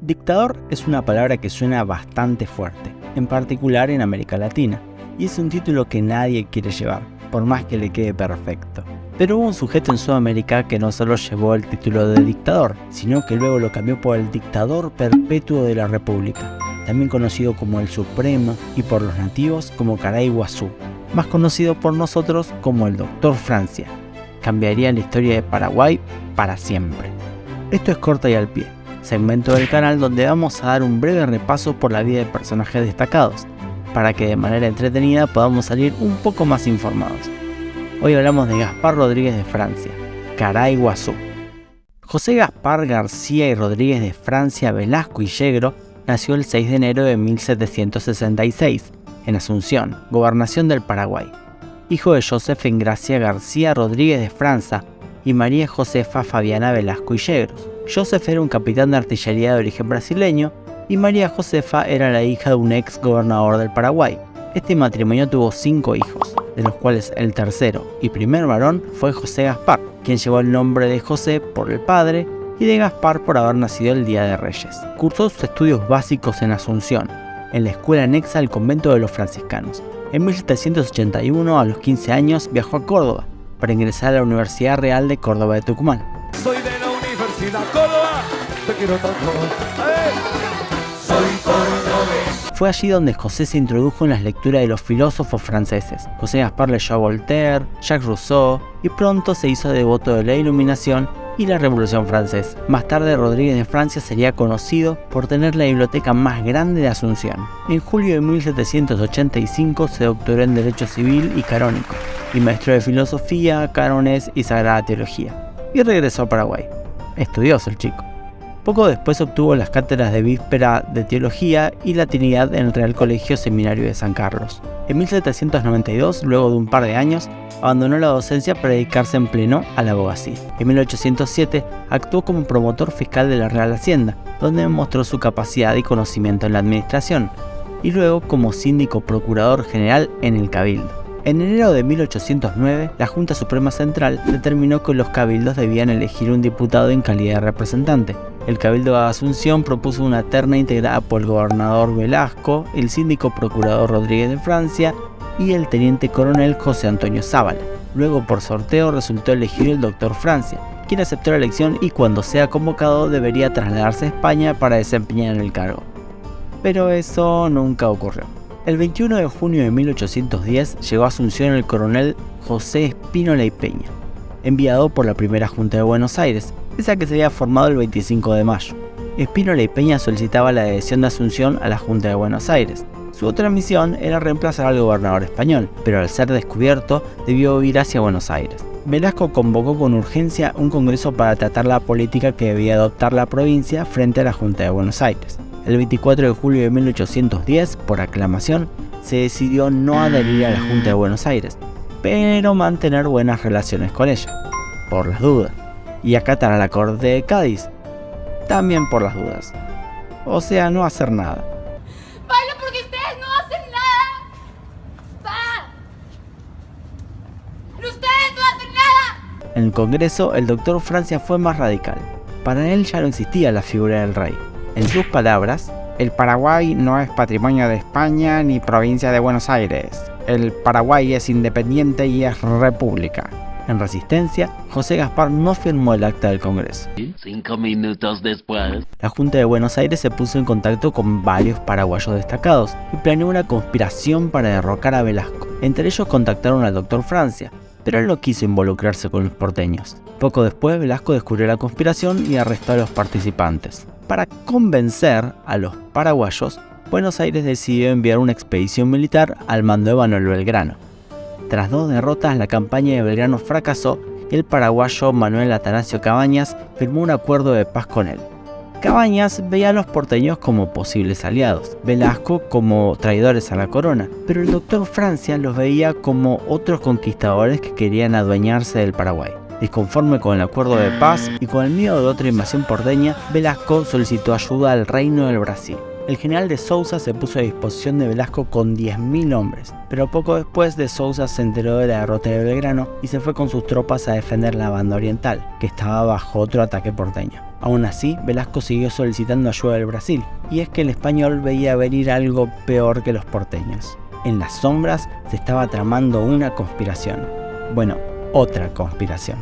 Dictador es una palabra que suena bastante fuerte, en particular en América Latina, y es un título que nadie quiere llevar, por más que le quede perfecto. Pero hubo un sujeto en Sudamérica que no solo llevó el título de dictador, sino que luego lo cambió por el dictador perpetuo de la República, también conocido como el Supremo y por los nativos como Caray Guazú, más conocido por nosotros como el Dr. Francia. Cambiaría la historia de Paraguay para siempre. Esto es Corta y al Pie, segmento del canal donde vamos a dar un breve repaso por la vida de personajes destacados, para que de manera entretenida podamos salir un poco más informados. Hoy hablamos de Gaspar Rodríguez de Francia, Caray Guazú. José Gaspar García y Rodríguez de Francia Velasco y Yegro nació el 6 de enero de 1766, en Asunción, gobernación del Paraguay. Hijo de Joseph Engracia García Rodríguez de Franza y María Josefa Fabiana Velasco y Yegros. Joseph era un capitán de artillería de origen brasileño y María Josefa era la hija de un ex gobernador del Paraguay. Este matrimonio tuvo 5 hijos, de los cuales el tercero y primer varón fue José Gaspar, quien llevó el nombre de José por el padre y de Gaspar por haber nacido el Día de Reyes. Cursó sus estudios básicos en Asunción, en la escuela anexa al convento de los franciscanos. En 1781, a los 15 años, viajó a Córdoba para ingresar a la Universidad Real de Córdoba de Tucumán. Soy de la Universidad Córdoba, te quiero tanto. Soy cordobés. Fue allí donde José se introdujo en las lecturas de los filósofos franceses. José Gaspar leyó a Voltaire, Jacques Rousseau y pronto se hizo devoto de la Iluminación y la Revolución Francesa. Más tarde, Rodríguez de Francia sería conocido por tener la biblioteca más grande de Asunción. En julio de 1785 se doctoró en Derecho Civil y Canónico, y maestro de Filosofía, Cánones y Sagrada Teología, y regresó a Paraguay. Estudioso el chico. Poco después obtuvo las cátedras de Víspera de Teología y Latinidad en el Real Colegio Seminario de San Carlos. En 1792, luego de un par de años, abandonó la docencia para dedicarse en pleno a la abogacía. En 1807 actuó como promotor fiscal de la Real Hacienda, donde demostró su capacidad y conocimiento en la administración, y luego como síndico procurador general en el Cabildo. En enero de 1809, la Junta Suprema Central determinó que los cabildos debían elegir un diputado en calidad de representante. El Cabildo de Asunción propuso una terna integrada por el gobernador Velasco, el síndico procurador Rodríguez de Francia y el teniente coronel José Antonio Zábala. Luego, por sorteo, resultó elegido el Dr. Francia, quien aceptó la elección y cuando sea convocado debería trasladarse a España para desempeñar el cargo. Pero eso nunca ocurrió. El 21 de junio de 1810 llegó a Asunción el coronel José Espínola y Peña, enviado por la primera Junta de Buenos Aires, esa que se había formado el 25 de mayo. Espínola y Peña solicitaba la adhesión de Asunción a la Junta de Buenos Aires. Su otra misión era reemplazar al gobernador español, pero al ser descubierto debió huir hacia Buenos Aires. Velasco convocó con urgencia un congreso para tratar la política que debía adoptar la provincia frente a la Junta de Buenos Aires. El 24 de julio de 1810, por aclamación, se decidió no adherir a la Junta de Buenos Aires, pero mantener buenas relaciones con ella, por las dudas, y acatar a la Corte de Cádiz, también por las dudas. O sea, no hacer nada. ¡Pablo, porque ustedes no hacen nada! ¡Pa! ¡Ustedes no hacen nada! En el Congreso, el Dr. Francia fue más radical. Para él ya no existía la figura del rey. En sus palabras, el Paraguay no es patrimonio de España ni provincia de Buenos Aires. El Paraguay es independiente y es república. En resistencia, José Gaspar no firmó el acta del Congreso. 5 minutos después, La Junta de Buenos Aires se puso en contacto con varios paraguayos destacados y planeó una conspiración para derrocar a Velasco. Entre ellos contactaron al Dr. Francia, pero él no quiso involucrarse con los porteños. Poco después, Velasco descubrió la conspiración y arrestó a los participantes. Para convencer a los paraguayos, Buenos Aires decidió enviar una expedición militar al mando de Manuel Belgrano. Tras 2 derrotas, la campaña de Belgrano fracasó y el paraguayo Manuel Atanasio Cabañas firmó un acuerdo de paz con él. Cabañas veía a los porteños como posibles aliados, Velasco como traidores a la corona, pero el Dr. Francia los veía como otros conquistadores que querían adueñarse del Paraguay. Disconforme con el acuerdo de paz y con el miedo de otra invasión porteña, Velasco solicitó ayuda al Reino del Brasil. El general de Sousa se puso a disposición de Velasco con 10.000 hombres, pero poco después de Sousa se enteró de la derrota de Belgrano y se fue con sus tropas a defender la banda oriental, que estaba bajo otro ataque porteño. Aún así, Velasco siguió solicitando ayuda del Brasil, y es que el español veía venir algo peor que los porteños. En las sombras se estaba tramando una conspiración. Bueno, otra conspiración,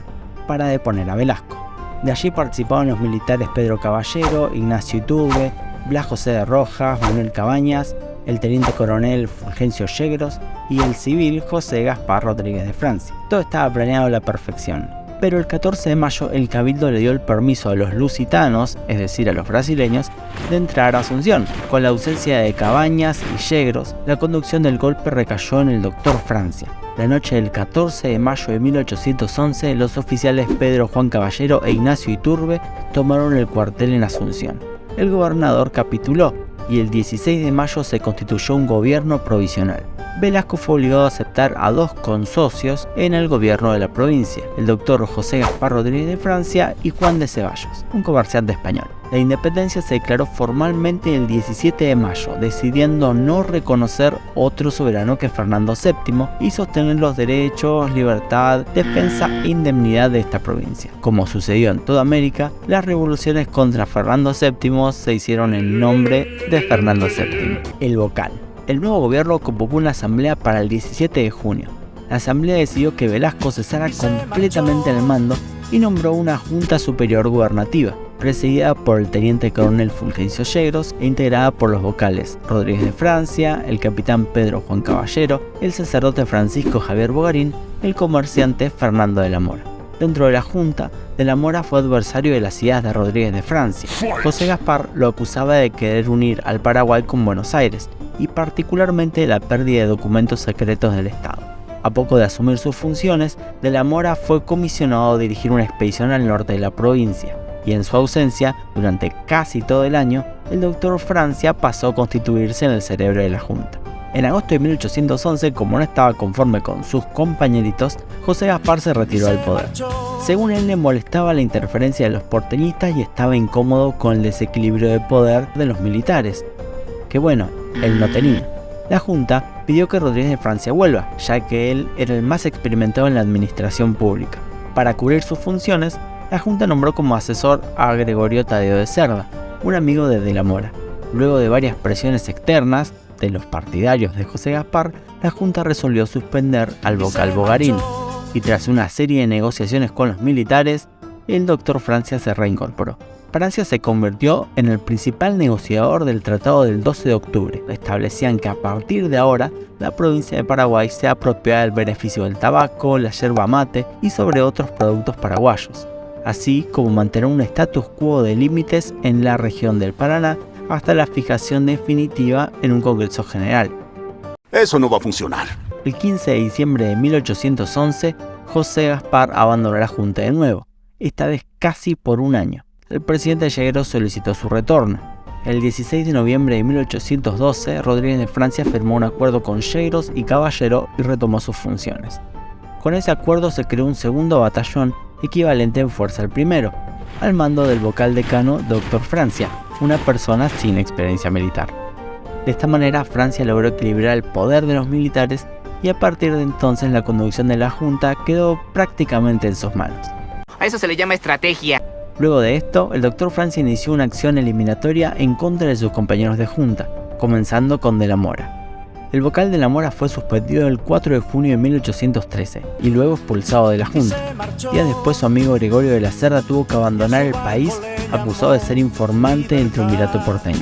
para deponer a Velasco. De allí participaban los militares Pedro Caballero, Ignacio Iturbe, Blas José de Rojas, Manuel Cabañas, el teniente coronel Fulgencio Yegros y el civil José Gaspar Rodríguez de Francia. Todo estaba planeado a la perfección. Pero el 14 de mayo el Cabildo le dio el permiso a los lusitanos, es decir a los brasileños, de entrar a Asunción. Con la ausencia de Cabañas y Yegros, la conducción del golpe recayó en el doctor Francia. La noche del 14 de mayo de 1811, los oficiales Pedro Juan Caballero e Ignacio Iturbe tomaron el cuartel en Asunción. El gobernador capituló y el 16 de mayo se constituyó un gobierno provisional. Velasco fue obligado a aceptar a 2 consocios en el gobierno de la provincia, el doctor José Gaspar Rodríguez de Francia y Juan de Ceballos, un comerciante español. La independencia se declaró formalmente el 17 de mayo, decidiendo no reconocer otro soberano que Fernando VII y sostener los derechos, libertad, defensa e indemnidad de esta provincia. Como sucedió en toda América, las revoluciones contra Fernando VII se hicieron en nombre de Fernando VII. El vocal. El nuevo gobierno convocó una asamblea para el 17 de junio. La asamblea decidió que Velasco cesara completamente el mando y nombró una junta superior gubernativa, presidida por el teniente coronel Fulgencio Yegros e integrada por los vocales Rodríguez de Francia, el capitán Pedro Juan Caballero, el sacerdote Francisco Javier Bogarín, el comerciante Fernando de la Mora. Dentro de la Junta, de la Mora fue adversario de las ideas de Rodríguez de Francia. José Gaspar lo acusaba de querer unir al Paraguay con Buenos Aires, y particularmente la pérdida de documentos secretos del Estado. A poco de asumir sus funciones, de la Mora fue comisionado a dirigir una expedición al norte de la provincia, y en su ausencia, durante casi todo el año, el doctor Francia pasó a constituirse en el cerebro de la Junta. En agosto de 1811, como no estaba conforme con sus compañeritos, José Gaspar se retiró del poder. Según él, le molestaba la interferencia de los porteñistas y estaba incómodo con el desequilibrio de poder de los militares, que bueno, él no tenía. La Junta pidió que Rodríguez de Francia vuelva, ya que él era el más experimentado en la administración pública. Para cubrir sus funciones, la Junta nombró como asesor a Gregorio Tadeo de Cerda, un amigo de la Mora. Luego de varias presiones externas de los partidarios de José Gaspar, la Junta resolvió suspender al vocal Bogarín, y tras una serie de negociaciones con los militares, el doctor Francia se reincorporó. Francia se convirtió en el principal negociador del Tratado del 12 de octubre. Establecían que a partir de ahora, la provincia de Paraguay se apropiaba del beneficio del tabaco, la yerba mate y sobre otros productos paraguayos, así como mantener un status quo de límites en la región del Paraná hasta la fijación definitiva en un Congreso General. Eso no va a funcionar. El 15 de diciembre de 1811, José Gaspar abandonó la Junta de nuevo, esta vez casi por un año. El presidente Yegros solicitó su retorno. El 16 de noviembre de 1812, Rodríguez de Francia firmó un acuerdo con Yegros y Caballero y retomó sus funciones. Con ese acuerdo se creó un segundo batallón equivalente en fuerza al primero, al mando del vocal decano Dr. Francia, una persona sin experiencia militar. De esta manera, Francia logró equilibrar el poder de los militares y a partir de entonces la conducción de la Junta quedó prácticamente en sus manos. A eso se le llama estrategia. Luego de esto, el doctor Francia inició una acción eliminatoria en contra de sus compañeros de Junta, comenzando con de la Mora. El vocal de la Mora fue suspendido el 4 de junio de 1813 y luego expulsado de la Junta. Días después, su amigo Gregorio de la Cerda tuvo que abandonar el país acusado de ser informante del triunvirato porteño.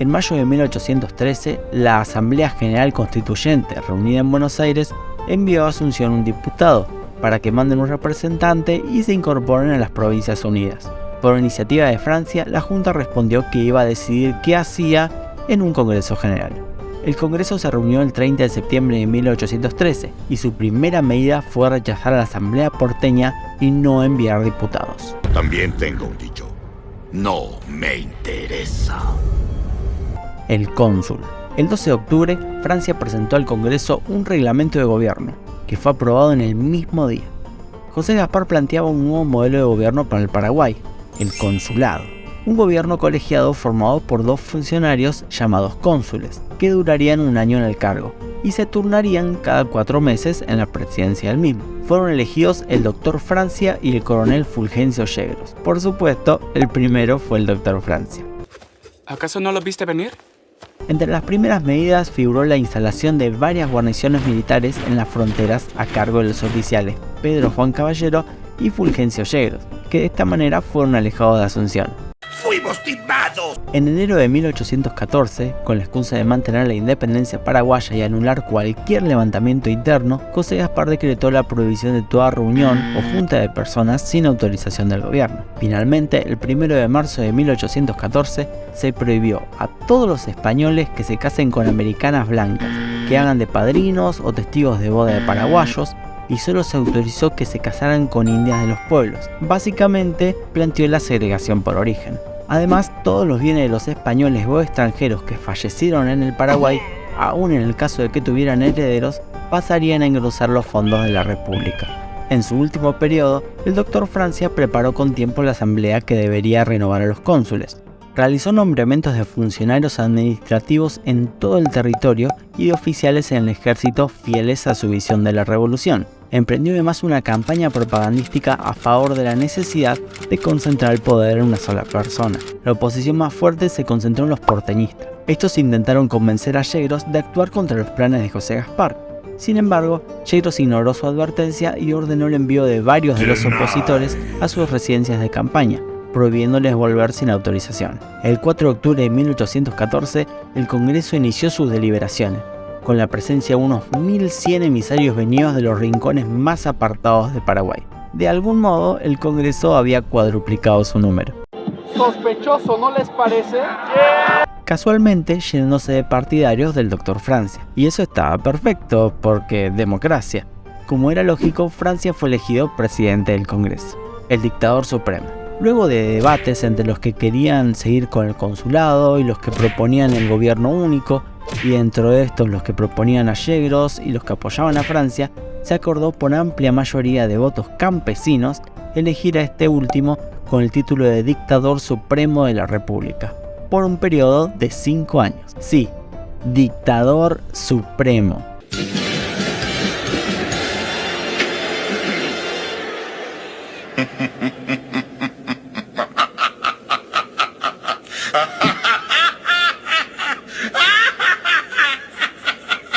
En mayo de 1813, la Asamblea General Constituyente, reunida en Buenos Aires, envió a Asunción un diputado para que manden un representante y se incorporen a las Provincias Unidas. Por iniciativa de Francia, la Junta respondió que iba a decidir qué hacía en un Congreso General. El Congreso se reunió el 30 de septiembre de 1813 y su primera medida fue rechazar a la Asamblea porteña y no enviar diputados. También tengo un dicho. No me interesa. El cónsul. El 12 de octubre, Francia presentó al Congreso un reglamento de gobierno, que fue aprobado en el mismo día. José Gaspar planteaba un nuevo modelo de gobierno para el Paraguay, el consulado. un gobierno colegiado formado por 2 funcionarios llamados cónsules, que durarían un año en el cargo, y se turnarían cada 4 meses en la presidencia del mismo. Fueron elegidos el Dr. Francia y el coronel Fulgencio Yegros. Por supuesto, el primero fue el Dr. Francia. ¿Acaso no lo viste venir? Entre las primeras medidas figuró la instalación de varias guarniciones militares en las fronteras a cargo de los oficiales Pedro Juan Caballero y Fulgencio Yegros, que de esta manera fueron alejados de Asunción. ¡Fuimos timados! En enero de 1814, con la excusa de mantener la independencia paraguaya y anular cualquier levantamiento interno, José Gaspar decretó la prohibición de toda reunión o junta de personas sin autorización del gobierno. Finalmente, el 1 de marzo de 1814, se prohibió a todos los españoles que se casen con americanas blancas, que hagan de padrinos o testigos de boda de paraguayos, y solo se autorizó que se casaran con indias de los pueblos. Básicamente, planteó la segregación por origen. Además, todos los bienes de los españoles o extranjeros que fallecieron en el Paraguay, aun en el caso de que tuvieran herederos, pasarían a engrosar los fondos de la República. En su último periodo, el Dr. Francia preparó con tiempo la asamblea que debería renovar a los cónsules. Realizó nombramientos de funcionarios administrativos en todo el territorio y de oficiales en el ejército fieles a su visión de la revolución. Emprendió además una campaña propagandística a favor de la necesidad de concentrar el poder en una sola persona. La oposición más fuerte se concentró en los porteñistas. Estos intentaron convencer a Yegros de actuar contra los planes de José Gaspar. Sin embargo, Yegros ignoró su advertencia y ordenó el envío de varios de los opositores a sus residencias de campaña, prohibiéndoles volver sin autorización. El 4 de octubre de 1814, el Congreso inició sus deliberaciones, con la presencia de unos 1100 emisarios venidos de los rincones más apartados de Paraguay. De algún modo, el Congreso había cuadruplicado su número. Sospechoso, ¿no les parece? Casualmente llenándose de partidarios del Dr. Francia. Y eso estaba perfecto, porque democracia. Como era lógico, Francia fue elegido presidente del Congreso, el dictador supremo. Luego de debates entre los que querían seguir con el consulado y los que proponían el gobierno único, y dentro de estos los que proponían a Yegros y los que apoyaban a Francia, se acordó por amplia mayoría de votos campesinos elegir a este último con el título de dictador supremo de la República, por un periodo de 5 años. Sí, dictador supremo.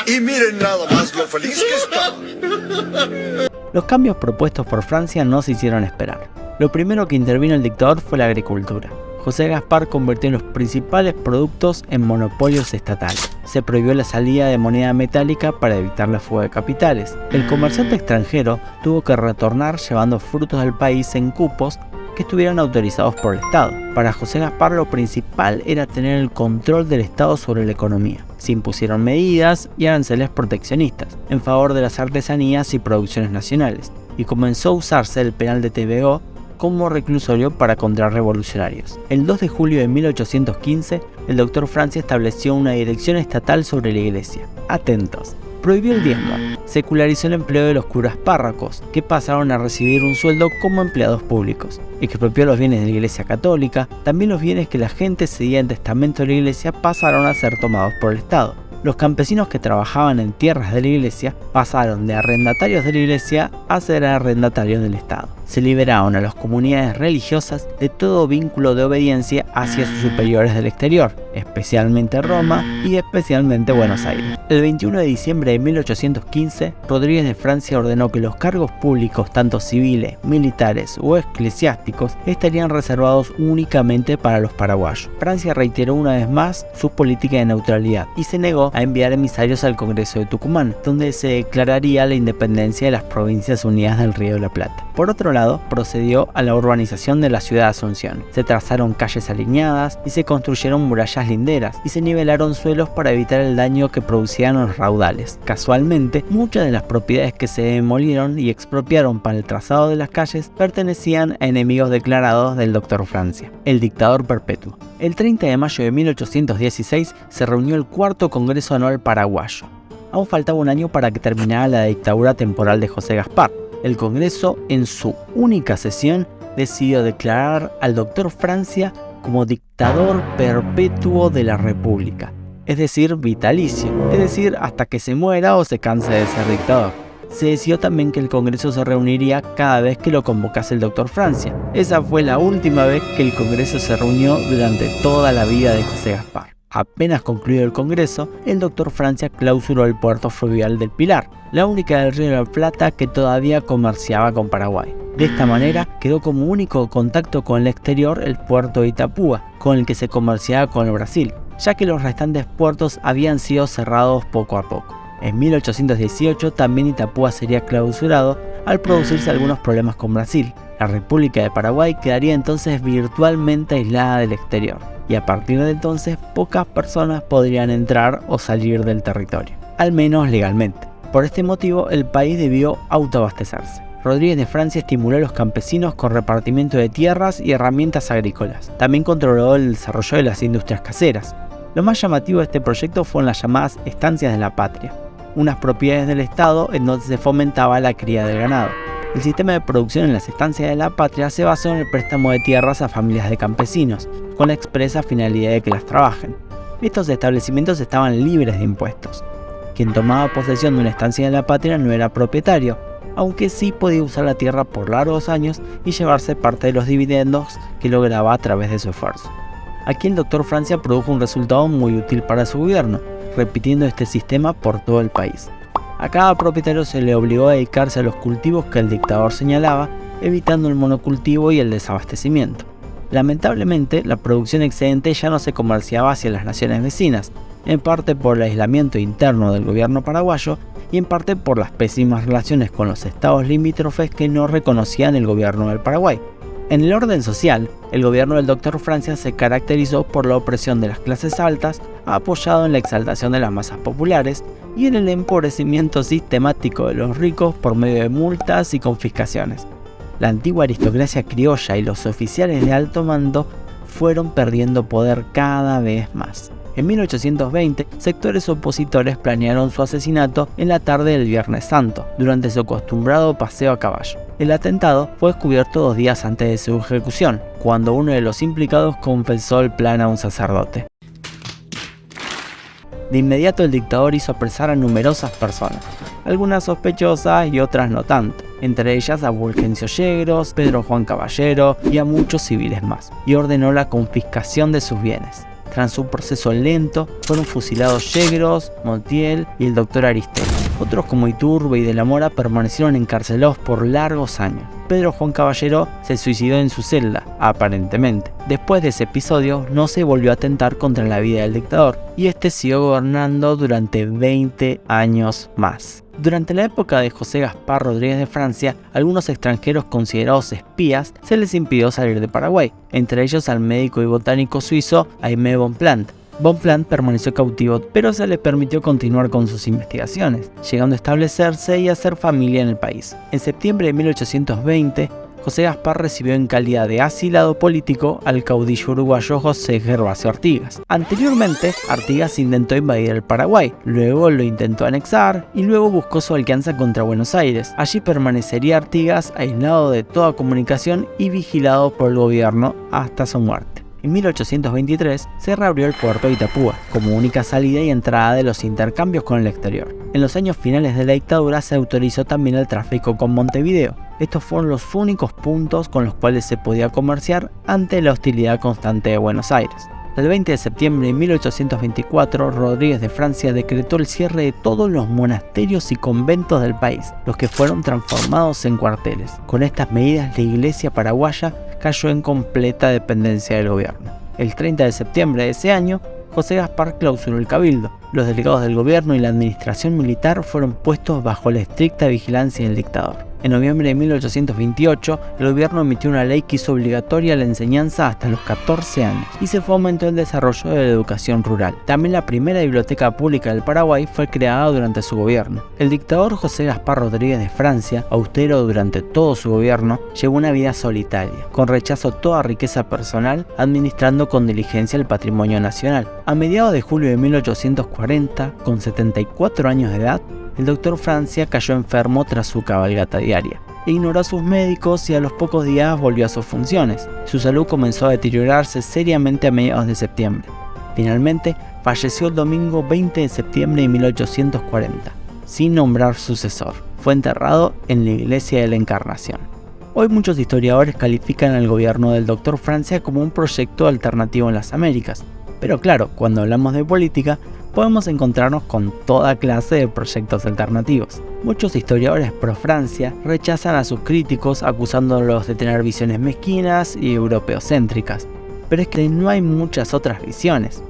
Y miren nada más lo feliz que está. Los cambios propuestos por Francia no se hicieron esperar. Lo primero que intervino el dictador fue la agricultura. José Gaspar convirtió los principales productos en monopolios estatales. Se prohibió la salida de moneda metálica para evitar la fuga de capitales. El comerciante extranjero tuvo que retornar llevando frutos del país en cupos que estuvieran autorizados por el Estado. Para José Gaspar lo principal era tener el control del Estado sobre la economía. Se impusieron medidas y aranceles proteccionistas en favor de las artesanías y producciones nacionales, y comenzó a usarse el penal de TVO como reclusorio para contrarrevolucionarios. El 2 de julio de 1815, el Dr. Francia estableció una dirección estatal sobre la iglesia. Atentos. Prohibió el diezmo, secularizó el empleo de los curas párrocos, que pasaron a recibir un sueldo como empleados públicos, expropió los bienes de la iglesia católica. También los bienes que la gente cedía en testamento de la iglesia pasaron a ser tomados por el Estado. Los campesinos que trabajaban en tierras de la iglesia pasaron de arrendatarios de la iglesia a ser arrendatarios del Estado. Se liberaron a las comunidades religiosas de todo vínculo de obediencia hacia sus superiores del exterior, especialmente Roma y especialmente Buenos Aires. El 21 de diciembre de 1815, Rodríguez de Francia ordenó que los cargos públicos, tanto civiles, militares o eclesiásticos, estarían reservados únicamente para los paraguayos. Francia reiteró una vez más su política de neutralidad y se negó a enviar emisarios al Congreso de Tucumán, donde se declararía la independencia de las Provincias Unidas del Río de la Plata. Por otro lado, procedió a la urbanización de la ciudad de Asunción. Se trazaron calles alineadas y se construyeron murallas linderas y se nivelaron suelos para evitar el daño que producían los raudales. Casualmente, muchas de las propiedades que se demolieron y expropiaron para el trazado de las calles pertenecían a enemigos declarados del Dr. Francia, el dictador perpetuo. El 30 de mayo de 1816 se reunió el cuarto Congreso Anual Paraguayo. Aún faltaba un año para que terminara la dictadura temporal de José Gaspar. El Congreso, en su única sesión, decidió declarar al Dr. Francia como dictador perpetuo de la República, es decir, vitalicio, es decir, hasta que se muera o se canse de ser dictador. Se decidió también que el Congreso se reuniría cada vez que lo convocase el Dr. Francia. Esa fue la última vez que el Congreso se reunió durante toda la vida de José Gaspar. Apenas concluido el Congreso, el Dr. Francia clausuró el puerto fluvial del Pilar, la única del Río de la Plata que todavía comerciaba con Paraguay. De esta manera, quedó como único contacto con el exterior el puerto de Itapúa, con el que se comerciaba con el Brasil, ya que los restantes puertos habían sido cerrados poco a poco. En 1818 también Itapúa sería clausurado al producirse algunos problemas con Brasil. La República de Paraguay quedaría entonces virtualmente aislada del exterior, y a partir de entonces pocas personas podrían entrar o salir del territorio, al menos legalmente. Por este motivo el país debió autoabastecerse. Rodríguez de Francia estimuló a los campesinos con repartimiento de tierras y herramientas agrícolas. También controló el desarrollo de las industrias caseras. Lo más llamativo de este proyecto fueron las llamadas estancias de la patria, unas propiedades del Estado en donde se fomentaba la cría del ganado. El sistema de producción en las estancias de la patria se basó en el préstamo de tierras a familias de campesinos, con la expresa finalidad de que las trabajen. Estos establecimientos estaban libres de impuestos. Quien tomaba posesión de una estancia de la patria no era propietario, aunque sí podía usar la tierra por largos años y llevarse parte de los dividendos que lograba a través de su esfuerzo. Aquí el Dr. Francia produjo un resultado muy útil para su gobierno, repitiendo este sistema por todo el país. A cada propietario se le obligó a dedicarse a los cultivos que el dictador señalaba, evitando el monocultivo y el desabastecimiento. Lamentablemente, la producción excedente ya no se comerciaba hacia las naciones vecinas, en parte por el aislamiento interno del gobierno paraguayo y en parte por las pésimas relaciones con los estados limítrofes que no reconocían el gobierno del Paraguay. En el orden social, el gobierno del Dr. Francia se caracterizó por la opresión de las clases altas, apoyado en la exaltación de las masas populares y en el empobrecimiento sistemático de los ricos por medio de multas y confiscaciones. La antigua aristocracia criolla y los oficiales de alto mando fueron perdiendo poder cada vez más. En 1820, sectores opositores planearon su asesinato en la tarde del Viernes Santo, durante su acostumbrado paseo a caballo. El atentado fue descubierto 2 días antes de su ejecución, cuando uno de los implicados confesó el plan a un sacerdote. De inmediato el dictador hizo apresar a numerosas personas, algunas sospechosas y otras no tanto, entre ellas a Fulgencio Yegros, Pedro Juan Caballero y a muchos civiles más, y ordenó la confiscación de sus bienes. Tras un proceso lento, fueron fusilados Yegros, Montiel y el doctor Aristel. Otros como Iturbe y de la Mora permanecieron encarcelados por largos años. Pedro Juan Caballero se suicidó en su celda, aparentemente. Después de ese episodio, no se volvió a atentar contra la vida del dictador, y este siguió gobernando durante 20 años más. Durante la época de José Gaspar Rodríguez de Francia, algunos extranjeros considerados espías se les impidió salir de Paraguay, entre ellos al médico y botánico suizo Aimé Bonpland. Bonpland permaneció cautivo, pero se le permitió continuar con sus investigaciones, llegando a establecerse y a hacer familia en el país. En septiembre de 1820, José Gaspar recibió en calidad de asilado político al caudillo uruguayo José Gervasio Artigas. Anteriormente, Artigas intentó invadir el Paraguay, luego lo intentó anexar y luego buscó su alianza contra Buenos Aires. Allí permanecería Artigas aislado de toda comunicación y vigilado por el gobierno hasta su muerte. En 1823 se reabrió el puerto de Itapúa como única salida y entrada de los intercambios con el exterior. En los años finales de la dictadura se autorizó también el tráfico con Montevideo. Estos fueron los únicos puntos con los cuales se podía comerciar ante la hostilidad constante de Buenos Aires. El 20 de septiembre de 1824, Rodríguez de Francia decretó el cierre de todos los monasterios y conventos del país, los que fueron transformados en cuarteles. Con estas medidas, la iglesia paraguaya cayó en completa dependencia del gobierno. El 30 de septiembre de ese año, José Gaspar clausuró el cabildo. Los delegados del gobierno y la administración militar fueron puestos bajo la estricta vigilancia del dictador. En noviembre de 1828, el gobierno emitió una ley que hizo obligatoria la enseñanza hasta los 14 años y se fomentó el desarrollo de la educación rural. También la primera biblioteca pública del Paraguay fue creada durante su gobierno. El dictador José Gaspar Rodríguez de Francia, austero durante todo su gobierno, llevó una vida solitaria, con rechazo a toda riqueza personal, administrando con diligencia el patrimonio nacional. A mediados de julio de 1840, con 74 años de edad, el Dr. Francia cayó enfermo tras su cabalgata diaria. e ignoró a sus médicos y a los pocos días volvió a sus funciones. Su salud comenzó a deteriorarse seriamente a mediados de septiembre. Finalmente, falleció el domingo 20 de septiembre de 1840, sin nombrar sucesor. Fue enterrado en la Iglesia de la Encarnación. Hoy muchos historiadores califican al gobierno del Dr. Francia como un proyecto alternativo en las Américas. Pero claro, cuando hablamos de política, podemos encontrarnos con toda clase de proyectos alternativos. Muchos historiadores pro Francia rechazan a sus críticos acusándolos de tener visiones mezquinas y europeocéntricas, pero es que no hay muchas otras visiones.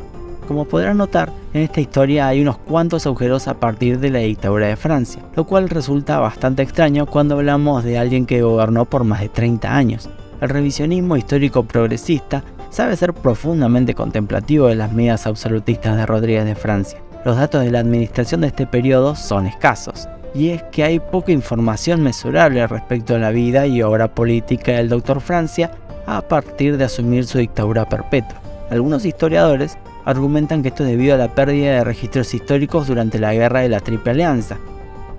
Como podrán notar, en esta historia hay unos cuantos agujeros a partir de la dictadura de Francia, lo cual resulta bastante extraño cuando hablamos de alguien que gobernó por más de 30 años. El revisionismo histórico progresista sabe ser profundamente contemplativo de las medidas absolutistas de Rodríguez de Francia. Los datos de la administración de este periodo son escasos, y es que hay poca información mesurable respecto a la vida y obra política del Dr. Francia a partir de asumir su dictadura perpetua. Algunos historiadores argumentan que esto es debido a la pérdida de registros históricos durante la Guerra de la Triple Alianza.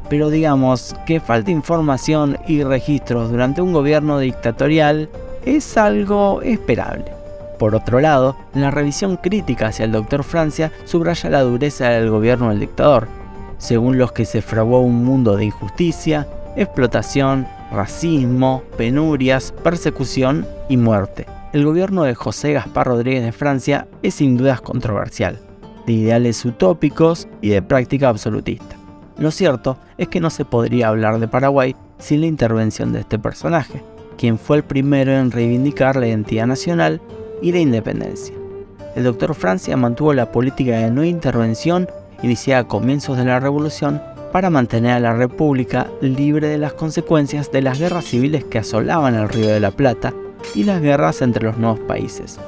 Pero digamos que falta información y registros durante un gobierno dictatorial es algo esperable. Por otro lado, la revisión crítica hacia el Dr. Francia subraya la dureza del gobierno del dictador, según los que se fraguó un mundo de injusticia, explotación, racismo, penurias, persecución y muerte. El gobierno de José Gaspar Rodríguez de Francia es sin dudas controversial, de ideales utópicos y de práctica absolutista. Lo cierto es que no se podría hablar de Paraguay sin la intervención de este personaje, quien fue el primero en reivindicar la identidad nacional y la independencia. El Dr. Francia mantuvo la política de no intervención iniciada a comienzos de la Revolución para mantener a la República libre de las consecuencias de las guerras civiles que asolaban el Río de la Plata y las guerras entre los nuevos países.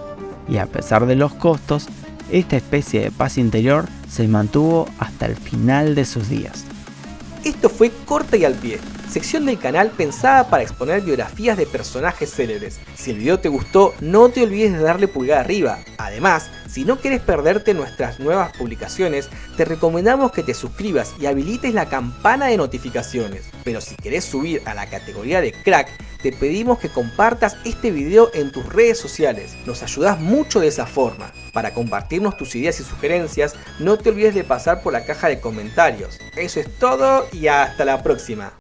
Y a pesar de los costos, esta especie de paz interior se mantuvo hasta el final de sus días. Esto fue Corta y al Pie, sección del canal pensada para exponer biografías de personajes célebres. Si el video te gustó, no te olvides de darle pulgar arriba. Además, si no quieres perderte nuestras nuevas publicaciones, te recomendamos que te suscribas y habilites la campana de notificaciones. Pero si querés subir a la categoría de crack, te pedimos que compartas este video en tus redes sociales. Nos ayudás mucho de esa forma. Para compartirnos tus ideas y sugerencias, no te olvides de pasar por la caja de comentarios. Eso es todo y hasta la próxima.